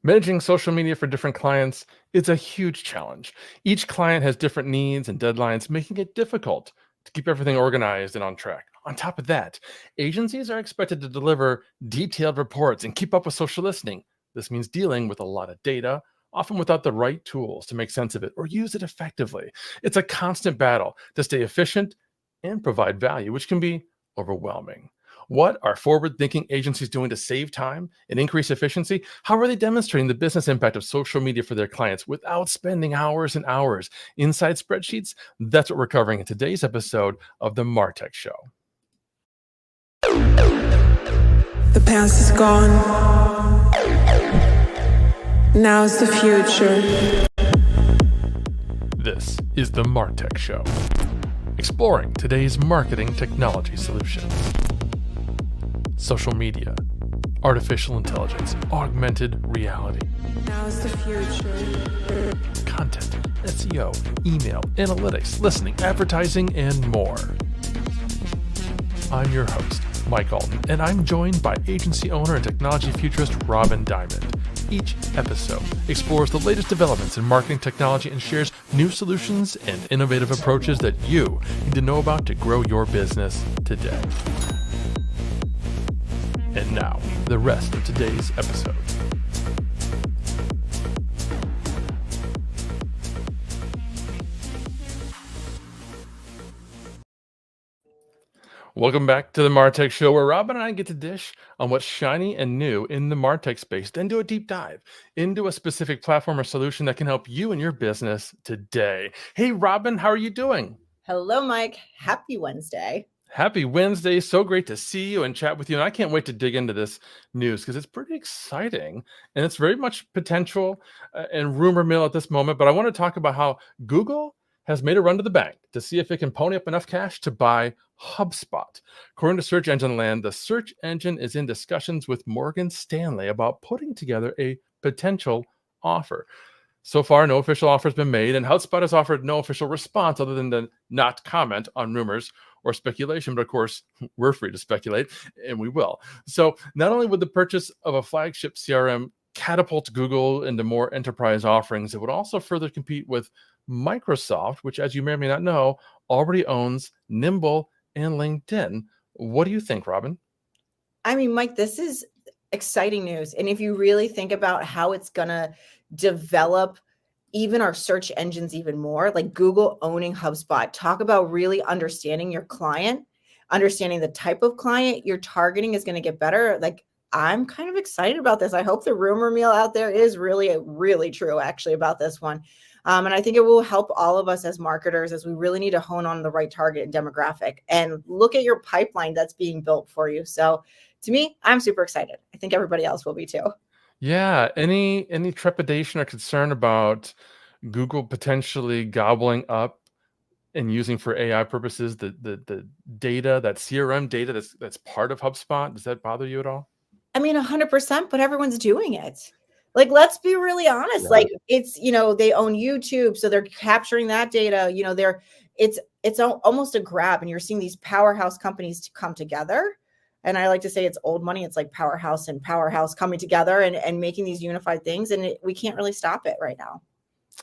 Managing social media for different clients is a huge challenge. Each client has different needs and deadlines, making it difficult to keep everything organized and on track. On top of that, agencies are expected to deliver detailed reports and keep up with social listening. This means dealing with a lot of data, often without the right tools to make sense of it or use it effectively. It's a constant battle to stay efficient and provide value, which can be overwhelming. What are forward thinking agencies doing to save time and increase efficiency? How are they demonstrating the business impact of social media for their clients without spending hours and hours inside spreadsheets? That's what we're covering in today's episode of The Martech Show. The past is gone. Now is the future. This is The Martech Show, exploring today's marketing technology solutions. Social media, artificial intelligence, augmented reality. Now is the future. Content, SEO, email, analytics, listening, advertising, and more. I'm your host, Mike Alton, and I'm joined by agency owner and technology futurist Robin Diamond. Each episode explores the latest developments in marketing technology and shares new solutions and innovative approaches that you need to know about to grow your business today. And now, the rest of today's episode. Welcome back to the Martech Show, where Robin and I get to dish on what's shiny and new in the Martech space, then do a deep dive into a specific platform or solution that can help you and your business today. Hey, Robin, how are you doing? Hello, Mike. Happy Wednesday. Happy Wednesday. So great to see you and chat with you. And I can't wait to dig into this news because it's pretty exciting and it's very much potential and rumor mill at this moment. But I want to talk about how Google has made a run to the bank to see if it can pony up enough cash to buy HubSpot. According to Search Engine Land, the search engine is in discussions with Morgan Stanley about putting together a potential offer. So far, no official offer has been made, and HubSpot has offered no official response other than to not comment on rumors or speculation. But of course, we're free to speculate, and we will. So not only would the purchase of a flagship CRM catapult Google into more enterprise offerings, it would also further compete with Microsoft, which, as you may or may not know, already owns Nimble and LinkedIn. What do you think, Robin? I mean, Mike, this is exciting news. And if you really think about how it's going to develop even our search engines even more, like Google owning HubSpot, talk about really understanding your client, understanding the type of client you're targeting is going to get better. Like, I'm kind of excited about this. I hope the rumor mill out there is really true actually about this one. And I think it will help all of us as marketers as we really need to hone on the right target and demographic and look at your pipeline that's being built for you. So to me, I'm super excited. I think everybody else will be too. Yeah. Any trepidation or concern about Google potentially gobbling up and using for AI purposes the data, that CRM data that's part of HubSpot? Does that bother you at all? I mean, 100%, but everyone's doing it. Like, let's be really honest. Yeah. Like, it's, they own YouTube, so they're capturing that data. It's almost a grab, and you're seeing these powerhouse companies to come together. And I like to say it's old money. It's like powerhouse and powerhouse coming together and making these unified things, and we can't really stop it right now.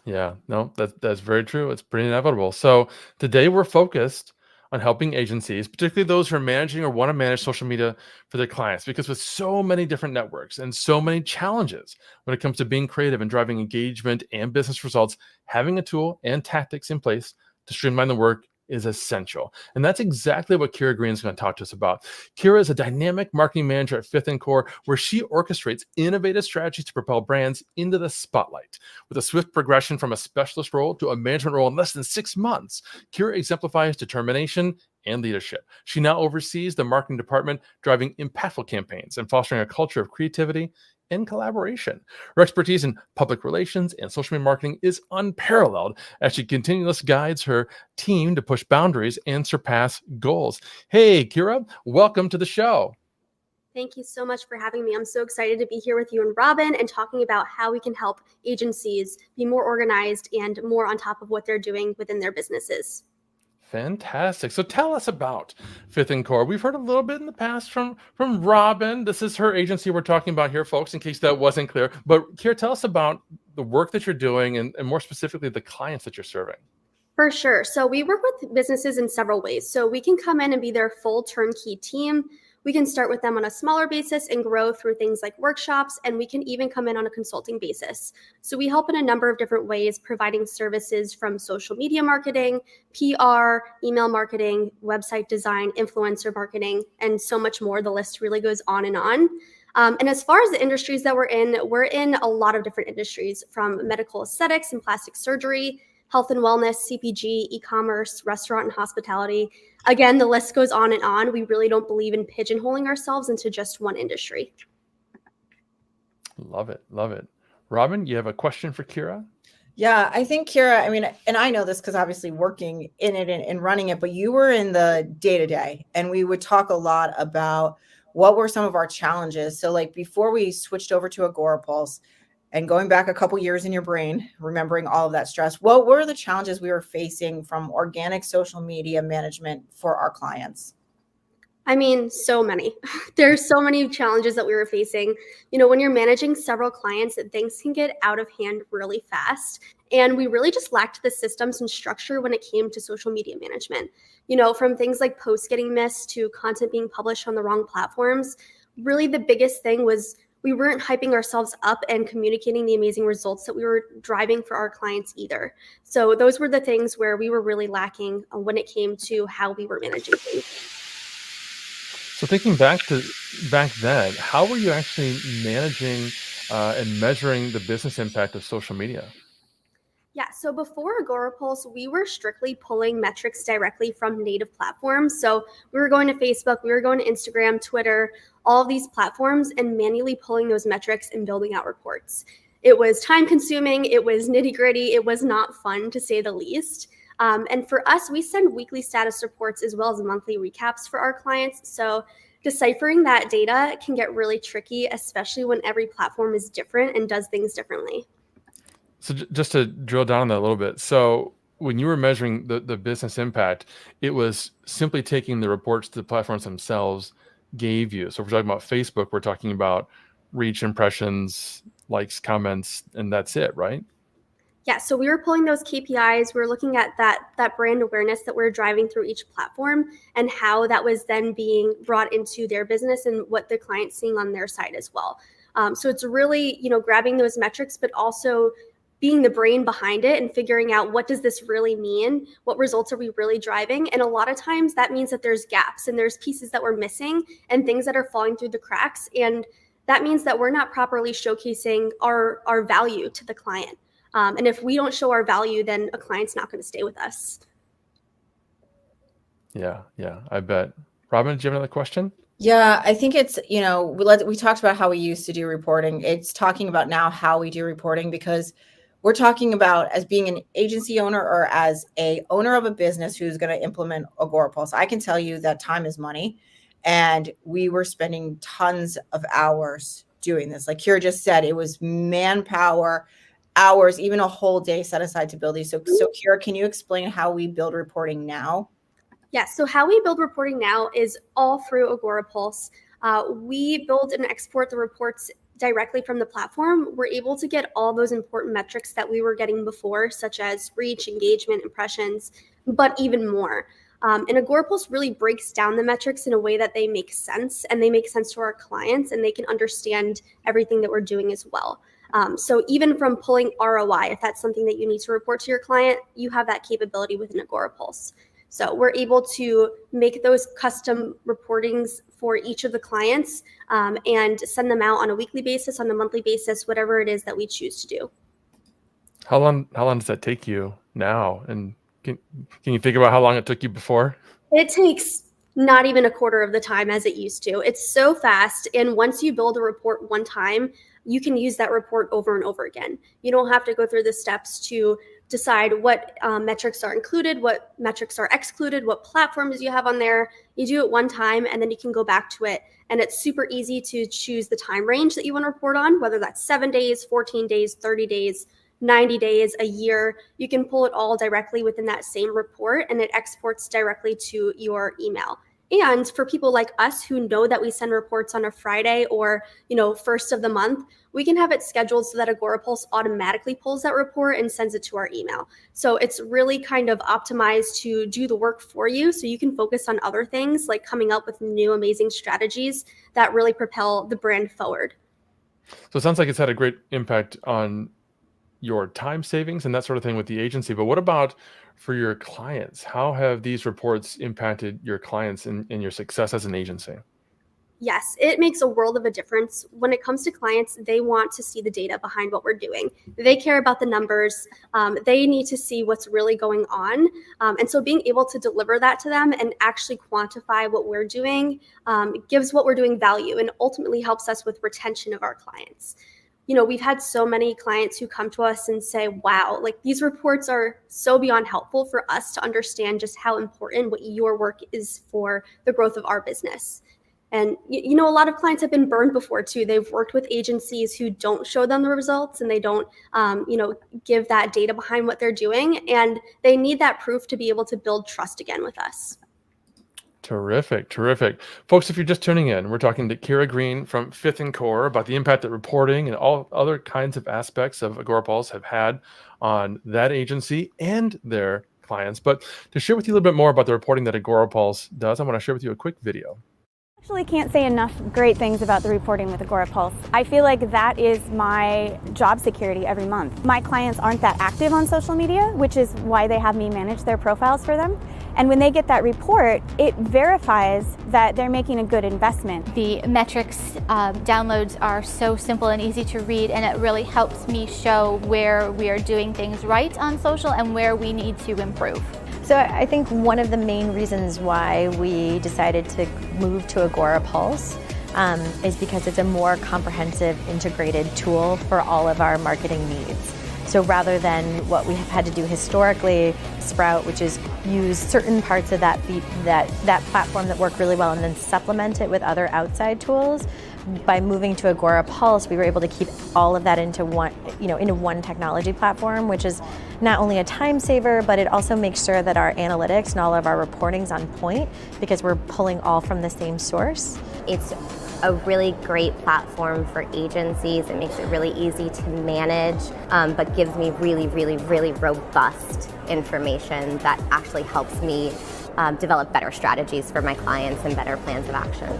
Yeah, no, that's very true. It's pretty inevitable. So today we're focused on helping agencies, particularly those who are managing or want to manage social media for their clients, because with so many different networks and so many challenges when it comes to being creative and driving engagement and business results, having a tool and tactics in place to streamline the work is essential. And that's exactly what Kira Green is going to talk to us about. Kira is a dynamic marketing manager at Fifth & Core, where she orchestrates innovative strategies to propel brands into the spotlight. With a swift progression from a specialist role to a management role in less than 6 months, Kira exemplifies determination and leadership. She now oversees the marketing department, driving impactful campaigns and fostering a culture of creativity and collaboration. Her expertise in public relations and social media marketing is unparalleled as she continuously guides her team to push boundaries and surpass goals. Hey, Kira, welcome to the show. Thank you so much for having me. I'm so excited to be here with you and Robin and talking about how we can help agencies be more organized and more on top of what they're doing within their businesses. Fantastic. So tell us about Fifth and Core. We've heard a little bit in the past from Robin. This is her agency we're talking about here, folks, in case that wasn't clear. But Kira, tell us about the work that you're doing and more specifically the clients that you're serving. For sure. So we work with businesses in several ways. So we can come in and be their full turnkey team. We can start with them on a smaller basis and grow through things like workshops, and we can even come in on a consulting basis. So we help in a number of different ways, providing services from social media marketing, PR, email marketing, website design, influencer marketing, and so much more. The list really goes on and on. And as far as the industries that we're in a lot of different industries, from medical aesthetics and plastic surgery, health and wellness, CPG, e-commerce, restaurant and hospitality. Again, the list goes on and on. We really don't believe in pigeonholing ourselves into just one industry. Love it. Love it. Robin, you have a question for Kira? Yeah, I think Kira, I mean, and I know this because obviously working in it and running it, but you were in the day-to-day, and we would talk a lot about what were some of our challenges. So like before we switched over to Agorapulse, and going back a couple years in your brain, remembering all of that stress, what were the challenges we were facing from organic social media management for our clients? I mean, so many. There's so many challenges that we were facing. You know, when you're managing several clients, things can get out of hand really fast. And we really just lacked the systems and structure when it came to social media management. You know, from things like posts getting missed to content being published on the wrong platforms, really the biggest thing was we weren't hyping ourselves up and communicating the amazing results that we were driving for our clients either. So those were the things where we were really lacking when it came to how we were managing things. So thinking back then, how were you actually managing and measuring the business impact of social media? Yeah, so before Agorapulse, we were strictly pulling metrics directly from native platforms. So we were going to Facebook, we were going to Instagram, Twitter, all of these platforms, and manually pulling those metrics and building out reports. It was time consuming, it was nitty gritty, it was not fun to say the least. And for us, we send weekly status reports as well as monthly recaps for our clients. So deciphering that data can get really tricky, especially when every platform is different and does things differently. So just to drill down on that a little bit. So when you were measuring the business impact, it was simply taking the reports the platforms themselves gave you. So if we're talking about Facebook, we're talking about reach, impressions, likes, comments, and that's it, right? Yeah, so we were pulling those KPIs. We were looking at that brand awareness that we're driving through each platform and how that was then being brought into their business and what the client's seeing on their side as well. So it's really, you know, grabbing those metrics, but also being the brain behind it and figuring out what does this really mean? What results are we really driving? And a lot of times that means that there's gaps and there's pieces that we're missing and things that are falling through the cracks. And that means that we're not properly showcasing our value to the client. And if we don't show our value, then a client's not going to stay with us. Yeah, I bet. Robin, do you have another question? Yeah, I think it's, you know, we talked about how we used to do reporting. It's talking about now how we do reporting, because we're talking about as being an agency owner or as a owner of a business who's going to implement Agorapulse. I can tell you that time is money, and we were spending tons of hours doing this. Like Kira just said, it was manpower, hours, even a whole day set aside to build these. So Kira, can you explain how we build reporting now? Yeah, so how we build reporting now is all through Agorapulse. We build and export the reports directly from the platform. We're able to get all those important metrics that we were getting before, such as reach, engagement, impressions, but even more. And Agorapulse really breaks down the metrics in a way that they make sense, and they make sense to our clients, and they can understand everything that we're doing as well. So even from pulling ROI, if that's something that you need to report to your client, you have that capability within Agorapulse. So we're able to make those custom reportings for each of the clients and send them out on a weekly basis, on a monthly basis, whatever it is that we choose to do. How long does that take you now? And can you think about how long it took you before? It takes not even a quarter of the time as it used to. It's so fast. And once you build a report one time, you can use that report over and over again. You don't have to go through the steps to decide what metrics are included, what metrics are excluded, what platforms you have on there. You do it one time and then you can go back to it. And it's super easy to choose the time range that you want to report on, whether that's 7 days, 14 days, 30 days. 90 days, a year, you can pull it all directly within that same report, and it exports directly to your email. And for people like us who know that we send reports on a Friday or, first of the month, we can have it scheduled so that Agorapulse automatically pulls that report and sends it to our email. So it's really kind of optimized to do the work for you so you can focus on other things like coming up with new amazing strategies that really propel the brand forward. So it sounds like it's had a great impact on your time savings and that sort of thing with the agency. But what about for your clients? How have these reports impacted your clients in your success as an agency? Yes, it makes a world of a difference. When it comes to clients, they want to see the data behind what we're doing. They care about the numbers. They need to see what's really going on. And so being able to deliver that to them and actually quantify what we're doing gives what we're doing value and ultimately helps us with retention of our clients. We've had so many clients who come to us and say, wow, like these reports are so beyond helpful for us to understand just how important what your work is for the growth of our business. And, a lot of clients have been burned before too. They've worked with agencies who don't show them the results and they don't, give that data behind what they're doing. And they need that proof to be able to build trust again with us. Terrific, terrific. Folks, if you're just tuning in, we're talking to Kira Green from Fifth and Core about the impact that reporting and all other kinds of aspects of Agorapulse have had on that agency and their clients. But to share with you a little bit more about the reporting that Agorapulse does, I want to share with you a quick video. Actually can't say enough great things about the reporting with Agorapulse. I feel like that is my job security every month. My clients aren't that active on social media, which is why they have me manage their profiles for them. And when they get that report, it verifies that they're making a good investment. The metrics downloads are so simple and easy to read, and it really helps me show where we are doing things right on social and where we need to improve. So I think one of the main reasons why we decided to move to Agorapulse is because it's a more comprehensive, integrated tool for all of our marketing needs. So rather than what we have had to do historically, Sprout, which is use certain parts of that platform that work really well and then supplement it with other outside tools, by moving to Agorapulse, we were able to keep all of that into one technology platform, which is not only a time saver, but it also makes sure that our analytics and all of our reporting's on point because we're pulling all from the same source. It's a really great platform for agencies. It makes it really easy to manage, but gives me really, really, really robust information that actually helps me develop better strategies for my clients and better plans of action.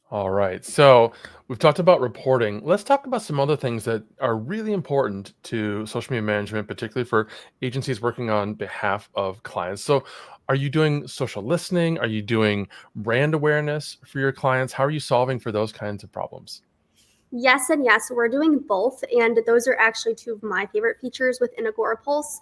All right. So we've talked about reporting. Let's talk about some other things that are really important to social media management, particularly for agencies working on behalf of clients. So are you doing social listening? Are you doing brand awareness for your clients? How are you solving for those kinds of problems? Yes and yes, we're doing both, and those are actually two of my favorite features within Agorapulse.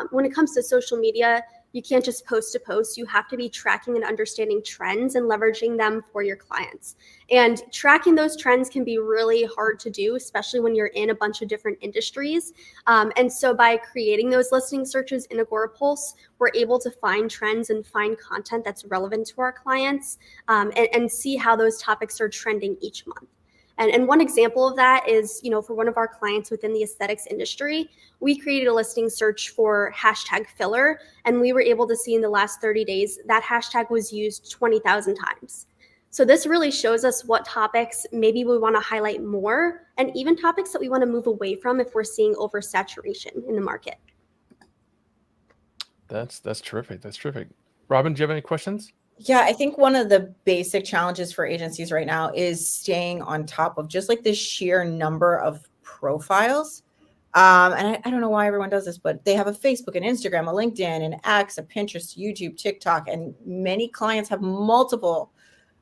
When it comes to social media, you can't just post to post. You have to be tracking and understanding trends and leveraging them for your clients. And tracking those trends can be really hard to do, especially when you're in a bunch of different industries. And so by creating those listening searches in Agorapulse, we're able to find trends and find content that's relevant to our clients and see how those topics are trending each month. And one example of that is, for one of our clients within the aesthetics industry, we created a listing search for hashtag filler, and we were able to see in the last 30 days that hashtag was used 20,000 times. So this really shows us what topics maybe we want to highlight more, and even topics that we want to move away from if we're seeing oversaturation in the market. That's terrific. That's terrific. Robin, do you have any questions? Yeah, I think one of the basic challenges for agencies right now is staying on top of just like the sheer number of profiles. And I don't know why everyone does this, but they have a Facebook, an Instagram, a LinkedIn, an X, a Pinterest, YouTube, TikTok, and many clients have multiple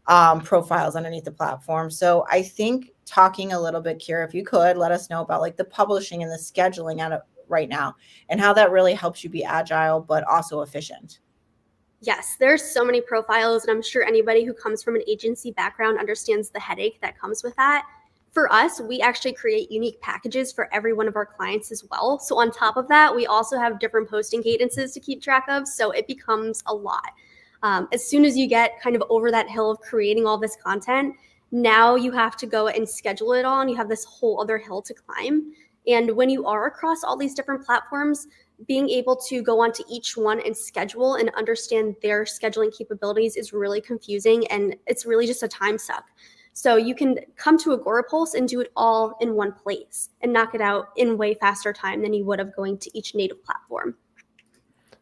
profiles underneath the platform. So I think talking a little bit, Kira, if you could let us know about like the publishing and the scheduling out of right now and how that really helps you be agile, but also efficient. Yes, there's so many profiles, and I'm sure anybody who comes from an agency background understands the headache that comes with that. For us, we actually create unique packages for every one of our clients as well. So on top of that, we also have different posting cadences to keep track of, so it becomes a lot. As soon as you get kind of over that hill of creating all this content, Now you have to go and schedule it all, and you have this whole other hill to climb. And when you are across all these different platforms, being able to go onto each one and schedule and understand their scheduling capabilities is really confusing, and it's really just a time suck. So you can come to Agorapulse and do it all in one place and knock it out in way faster time than you would have going to each native platform.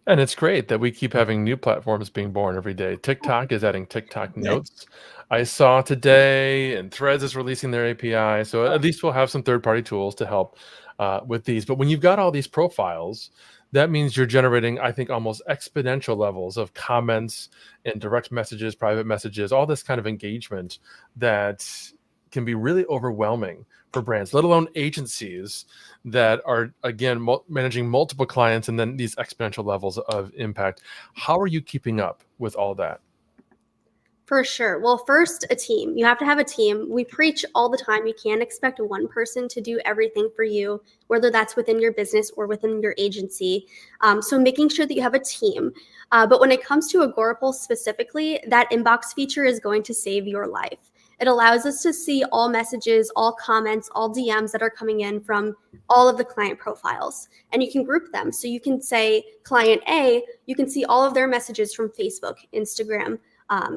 And it's great that we keep having new platforms being born every day. TikTok is adding TikTok Notes. I saw today, and Threads is releasing their API. So at least we'll have some third-party tools to help with these. But when you've got all these profiles, that means you're generating, I think, almost exponential levels of comments and direct messages, private messages, all this kind of engagement that can be really overwhelming for brands, let alone agencies that are, again, managing multiple clients and then these exponential levels of impact. How are you keeping up with all that? For sure. Well, first, a team. You have to have a team. We preach all the time. You can't expect one person to do everything for you, whether that's within your business or within your agency. So making sure that you have a team. But when it comes to Agorapulse specifically, that inbox feature is going to save your life. It allows us to see all messages, all comments, all DMs that are coming in from all of the client profiles. And you can group them. So you can say client A, you can see all of their messages from Facebook, Instagram,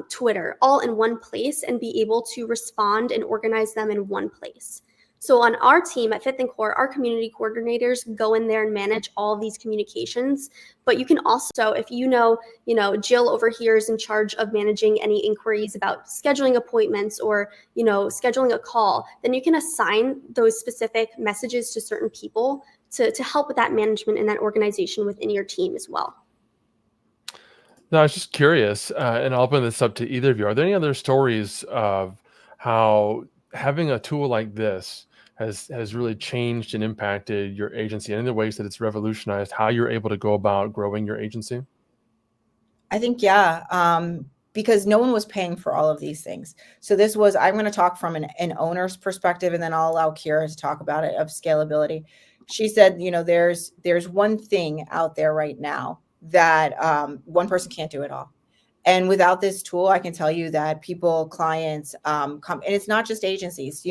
Twitter, all in one place, and be able to respond and organize them in one place. So on our team at Fifth and Core, our community coordinators go in there and manage all of these communications. But you can also, if you know, Jill over here is in charge of managing any inquiries about scheduling appointments or, scheduling a call, then you can assign those specific messages to certain people to help with that management and that organization within your team as well. No, I was just curious, and I'll open this up to either of you. Are there any other stories of how having a tool like this has really changed and impacted your agency, and in the ways that it's revolutionized how you're able to go about growing your agency? I think, yeah, because no one was paying for all of these things. So I'm going to talk from an owner's perspective, and then I'll allow Kira to talk about it, of scalability. She said, there's one thing out there right now that one person can't do it all. And without this tool, I can tell you that clients come, and it's not just agencies.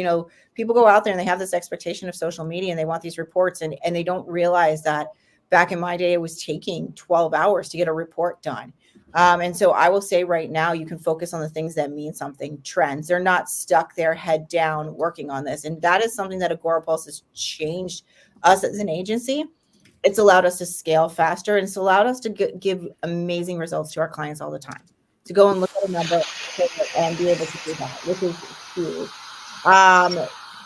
People go out there and they have this expectation of social media and they want these reports, and they don't realize that back in my day, it was taking 12 hours to get a report done. And so I will say right now, you can focus on the things that mean something, trends. They're not stuck there head down working on this. And that is something that Agorapulse has changed us as an agency. It's allowed us to scale faster, and it's allowed us to give amazing results to our clients all the time. To go and look at a number and be able to do that, which is huge.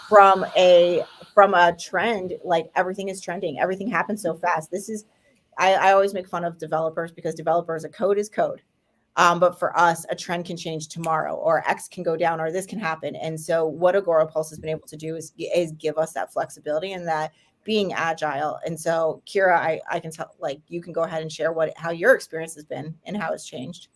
From a trend, like everything is trending. Everything happens so fast. I always make fun of developers, because developers, a code is code. But for us, a trend can change tomorrow, or X can go down, or this can happen. And so what Agorapulse has been able to do is give us that flexibility and that being agile. And so Kira, I can tell, you can go ahead and share how your experience has been and how it's changed.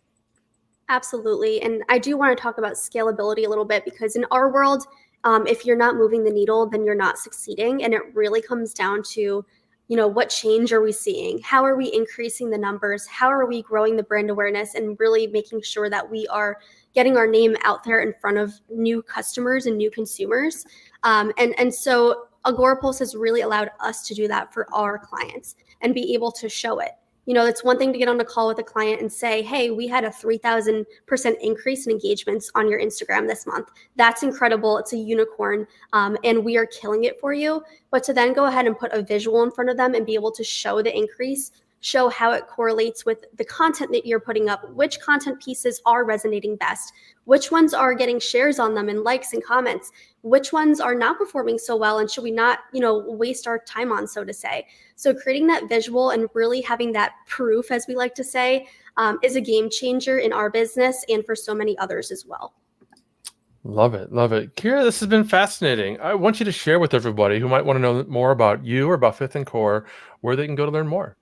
Absolutely. And I do want to talk about scalability a little bit, because in our world, if you're not moving the needle, then you're not succeeding. And it really comes down to, what change are we seeing? How are we increasing the numbers? How are we growing the brand awareness and really making sure that we are getting our name out there in front of new customers and new consumers? And so Agorapulse has really allowed us to do that for our clients and be able to show it. It's one thing to get on a call with a client and say, hey, we had a 3,000% increase in engagements on your Instagram this month. That's incredible. It's a unicorn. And we are killing it for you. But to then go ahead and put a visual in front of them and be able to show the increase, show how it correlates with the content that you're putting up, which content pieces are resonating best, which ones are getting shares on them and likes and comments, which ones are not performing so well and should we not, waste our time on, so to say. So creating that visual and really having that proof, as we like to say, is a game changer in our business and for so many others as well. Love it. Love it. Kira, this has been fascinating. I want you to share with everybody who might want to know more about you or about Fifth and Core, where they can go to learn more.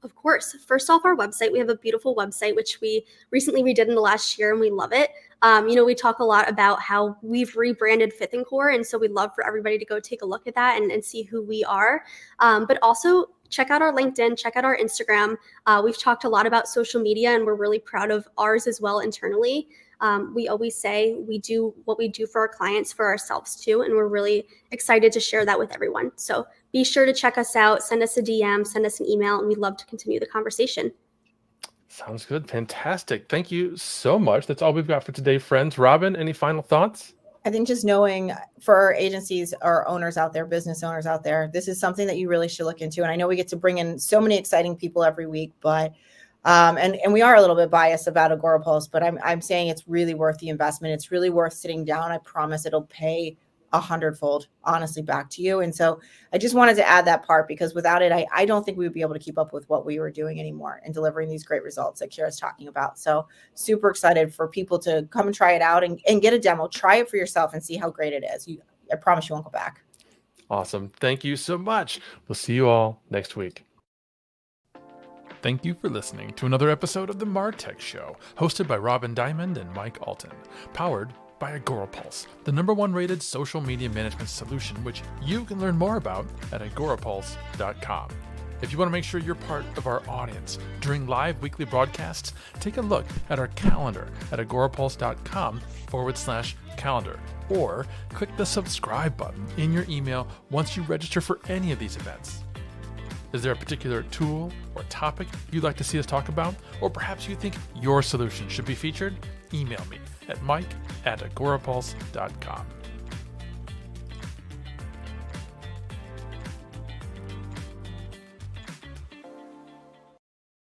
Of course. First off, our website, we have a beautiful website, which we recently redid in the last year, and we love it. We talk a lot about how we've rebranded Fifth and Core, and so we'd love for everybody to go take a look at that and see who we are. But also check out our LinkedIn, check out our Instagram. We've talked a lot about social media, and we're really proud of ours as well internally. We always say we do what we do for our clients for ourselves too, and we're really excited to share that with everyone. So be sure to check us out, send us a DM, send us an email, and we'd love to continue the conversation. Sounds good. Fantastic. Thank you so much. That's all we've got for today, friends. Robin, any final thoughts? I think just knowing for our agencies or owners out there, business owners out there, this is something that you really should look into. And I know we get to bring in so many exciting people every week, but and we are a little bit biased about Agorapulse, but I'm saying it's really worth the investment. It's really worth sitting down. I promise it'll pay 100-fold, honestly, back to you. And so I just wanted to add that part, because without it, I don't think we would be able to keep up with what we were doing anymore and delivering these great results that Kira's talking about. So super excited for people to come and try it out and get a demo. Try it for yourself and see how great it is. I promise you won't go back. Awesome. Thank you so much. We'll see you all next week. Thank you for listening to another episode of The MarTech Show, hosted by Robin Diamond and Mike Alton, powered by Agorapulse, the #1 rated social media management solution, which you can learn more about at agorapulse.com. If you want to make sure you're part of our audience during live weekly broadcasts, take a look at our calendar at agorapulse.com/calendar, or click the subscribe button in your email once you register for any of these events. Is there a particular tool or topic you'd like to see us talk about? Or perhaps you think your solution should be featured? Email me at mike@agorapulse.com.